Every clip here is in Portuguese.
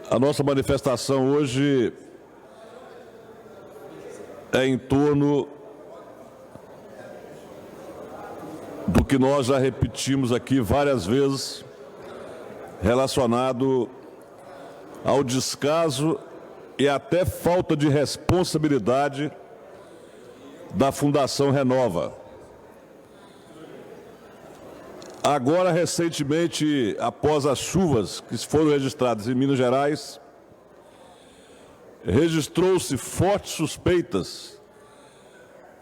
A nossa manifestação hoje é em torno do que nós já repetimos aqui várias vezes, relacionado ao descaso e até falta de responsabilidade da Fundação Renova. Agora, recentemente, após as chuvas que foram registradas em Minas Gerais, registrou-se fortes suspeitas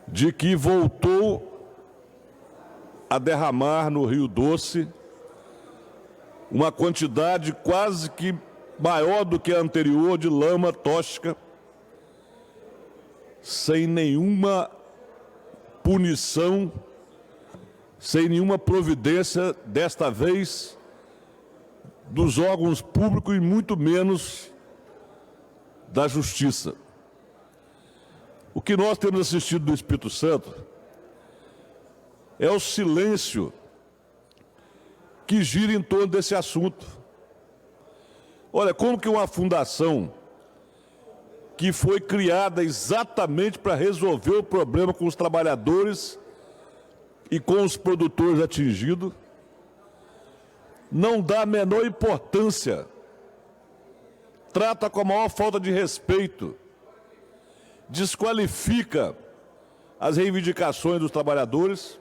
de que voltou a derramar no Rio Doce uma quantidade quase que maior do que a anterior de lama tóxica, sem nenhuma punição, sem nenhuma providência, desta vez, dos órgãos públicos e muito menos da Justiça. O que nós temos assistido do Espírito Santo é o silêncio que gira em torno desse assunto. Olha, como que uma fundação que foi criada exatamente para resolver o problema com os trabalhadores e com os produtores atingidos, não dá a menor importância, trata com a maior falta de respeito, desqualifica as reivindicações dos trabalhadores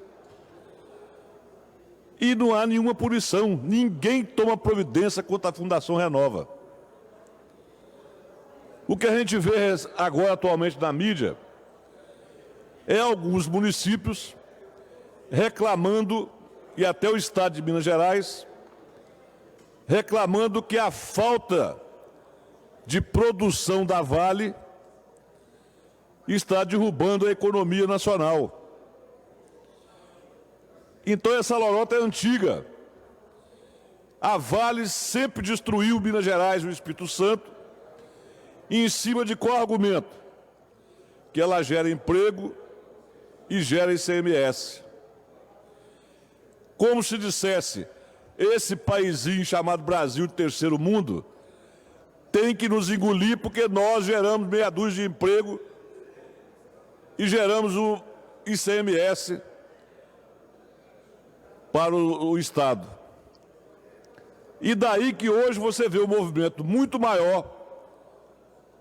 e não há nenhuma punição, ninguém toma providência contra a Fundação Renova. O que a gente vê agora atualmente na mídia é alguns municípios reclamando, e até o Estado de Minas Gerais, reclamando que a falta de produção da Vale está derrubando a economia nacional. Então essa lorota é antiga. A Vale sempre destruiu Minas Gerais e o Espírito Santo, em cima de qual argumento? Que ela gera emprego e gera ICMS. Como se dissesse, esse paizinho chamado Brasil de terceiro mundo tem que nos engolir porque nós geramos meia dúzia de emprego e geramos o ICMS para o Estado. E daí que hoje você vê um movimento muito maior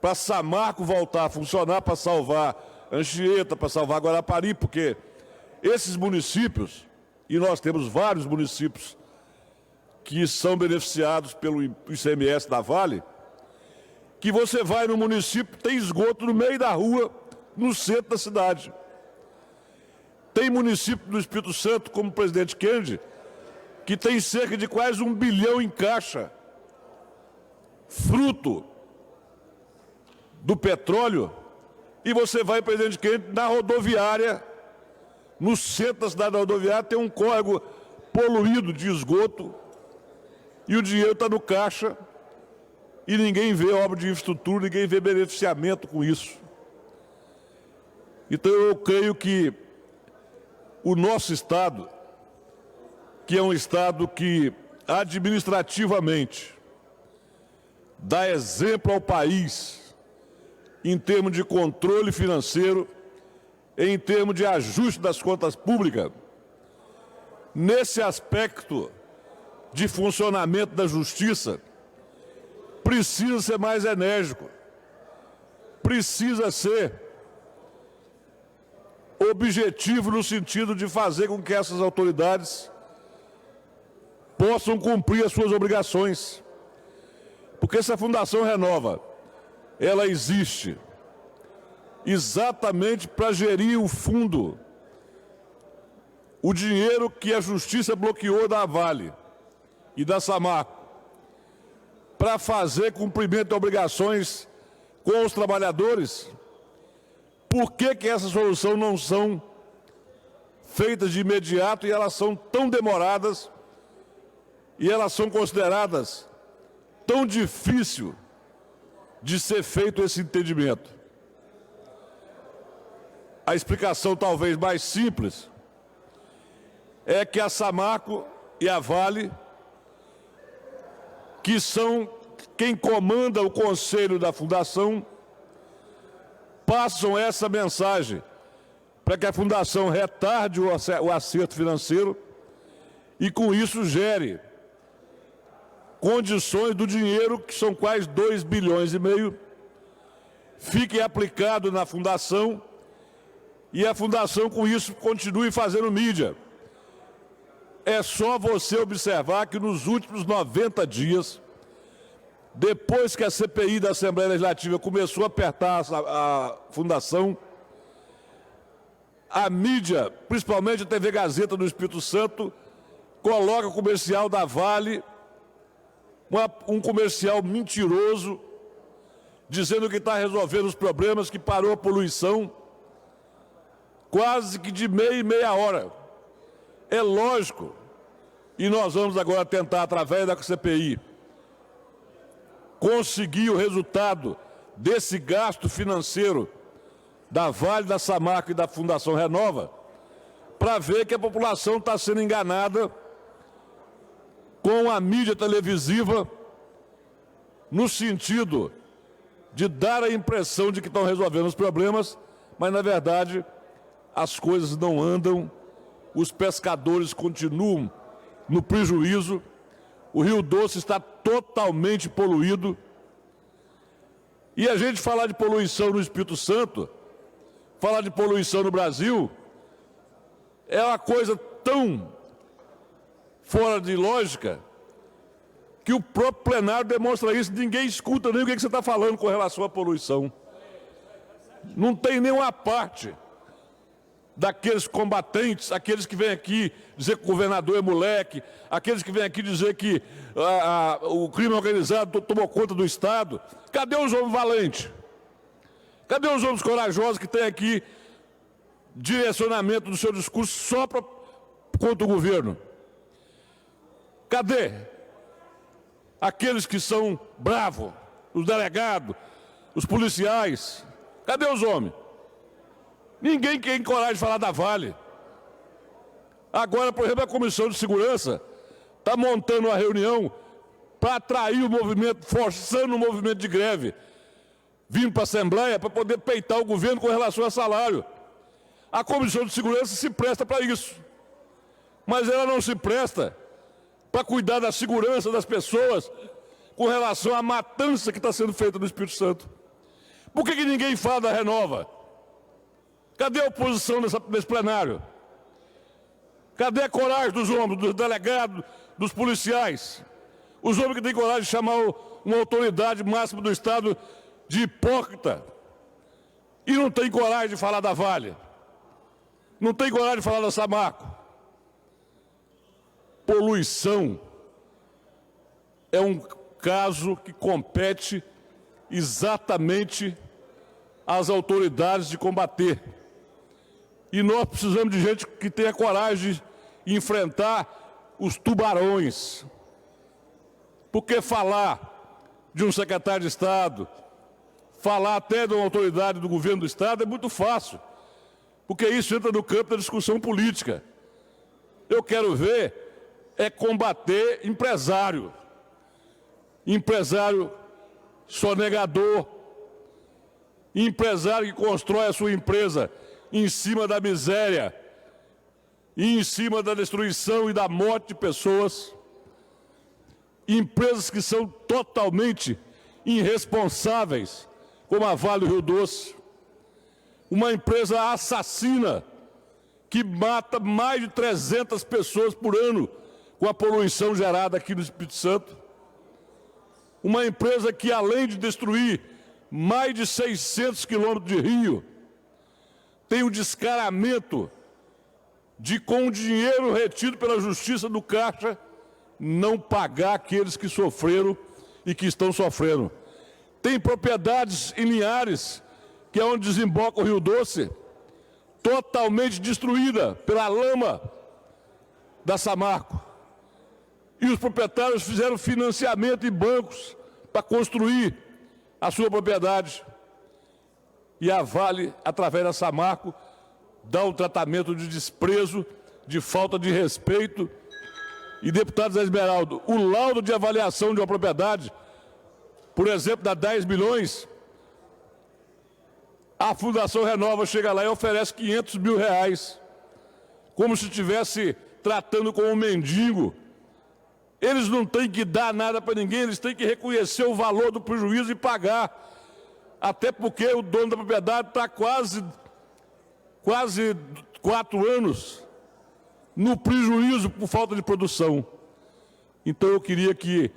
para Samarco voltar a funcionar, para salvar Anchieta, para salvar Guarapari, porque esses municípios, e nós temos vários municípios que são beneficiados pelo ICMS da Vale, que você vai no município, tem esgoto no meio da rua, no centro da cidade. Tem município do Espírito Santo, como o presidente Kennedy, que tem cerca de quase 1 bilhão em caixa, fruto do petróleo, e você vai, presidente Kennedy, na rodoviária, no centro da cidade da rodoviária, tem um córrego poluído de esgoto, e o dinheiro está no caixa, e ninguém vê obra de infraestrutura, ninguém vê beneficiamento com isso. Então eu creio que o nosso Estado, que é um Estado que administrativamente dá exemplo ao país em termos de controle financeiro, em termos de ajuste das contas públicas, nesse aspecto de funcionamento da justiça, precisa ser mais enérgico, precisa ser objetivo no sentido de fazer com que essas autoridades possam cumprir as suas obrigações. Porque essa Fundação Renova, ela existe exatamente para gerir o fundo, o dinheiro que a Justiça bloqueou da Vale e da Samarco, para fazer cumprimento de obrigações com os trabalhadores. Por que essas soluções não são feitas de imediato e elas são tão demoradas e elas são consideradas tão difícil de ser feito esse entendimento? A explicação talvez mais simples é que a Samarco e a Vale, que são quem comanda o conselho da Fundação passam essa mensagem para que a Fundação retarde o acerto financeiro e, com isso, gere condições do dinheiro, que são quase 2,5 bilhões, fique aplicado na Fundação e a Fundação, com isso, continue fazendo mídia. É só você observar que nos últimos 90 dias, depois que a CPI da Assembleia Legislativa começou a apertar a Fundação, a mídia, principalmente a TV Gazeta do Espírito Santo, coloca o comercial da Vale, um comercial mentiroso, dizendo que está resolvendo os problemas, que parou a poluição, quase que de meia em meia hora. É lógico, e nós vamos agora tentar, através da CPI, conseguir o resultado desse gasto financeiro da Vale, da Samarco e da Fundação Renova, para ver que a população está sendo enganada com a mídia televisiva, no sentido de dar a impressão de que estão resolvendo os problemas, mas, na verdade, as coisas não andam, os pescadores continuam no prejuízo, o Rio Doce está totalmente poluído. E a gente falar de poluição no Espírito Santo, falar de poluição no Brasil, é uma coisa tão fora de lógica que o próprio plenário demonstra isso. Ninguém escuta nem o que você está falando com relação à poluição. Não tem nenhuma parte daqueles combatentes, aqueles que vêm aqui dizer que o governador é moleque, aqueles que vêm aqui dizer que o crime organizado tomou conta do Estado. Cadê os homens valentes? Cadê os homens corajosos que têm aqui direcionamento do seu discurso só contra o governo? Cadê aqueles que são bravos, os delegados, os policiais? Cadê os homens? Ninguém tem coragem de falar da Vale. Agora, por exemplo, a Comissão de Segurança está montando uma reunião para atrair o movimento, forçando o movimento de greve, vindo para a Assembleia para poder peitar o governo com relação a salário. A Comissão de Segurança se presta para isso, mas ela não se presta para cuidar da segurança das pessoas com relação à matança que está sendo feita no Espírito Santo. Por que ninguém fala da Renova? Cadê a oposição nesse plenário? Cadê a coragem dos homens, dos delegados, dos policiais? Os homens que têm coragem de chamar uma autoridade máxima do Estado de hipócrita e não tem coragem de falar da Vale, não tem coragem de falar da Samarco. Poluição é um caso que compete exatamente às autoridades de combater. E nós precisamos de gente que tenha coragem de enfrentar os tubarões. Porque falar de um secretário de Estado, falar até de uma autoridade do governo do Estado é muito fácil. Porque isso entra no campo da discussão política. Eu quero ver é combater empresário. Empresário sonegador. Empresário que constrói a sua empresa em cima da miséria e em cima da destruição e da morte de pessoas. Empresas que são totalmente irresponsáveis, como a Vale do Rio Doce. Uma empresa assassina que mata mais de 300 pessoas por ano com a poluição gerada aqui no Espírito Santo. Uma empresa que, além de destruir mais de 600 quilômetros de rio, tem o descaramento de, com o dinheiro retido pela Justiça do Caixa, não pagar aqueles que sofreram e que estão sofrendo. Tem propriedades em Linhares, que é onde desemboca o Rio Doce, totalmente destruída pela lama da Samarco. E os proprietários fizeram financiamento em bancos para construir a sua propriedade. E a Vale, através da Samarco, dá um tratamento de desprezo, de falta de respeito. E, deputado Zé Esmeraldo, o laudo de avaliação de uma propriedade por exemplo, dá 10 milhões, a Fundação Renova chega lá e oferece 500 mil reais, como se estivesse tratando como um mendigo. Eles não têm que dar nada para ninguém, eles têm que reconhecer o valor do prejuízo e pagar. Até porque o dono da propriedade está quase 4 anos no prejuízo por falta de produção. Então eu queria que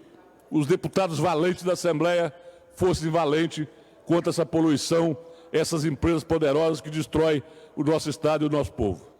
os deputados valentes da Assembleia fossem valentes contra essa poluição, essas empresas poderosas que destroem o nosso Estado e o nosso povo.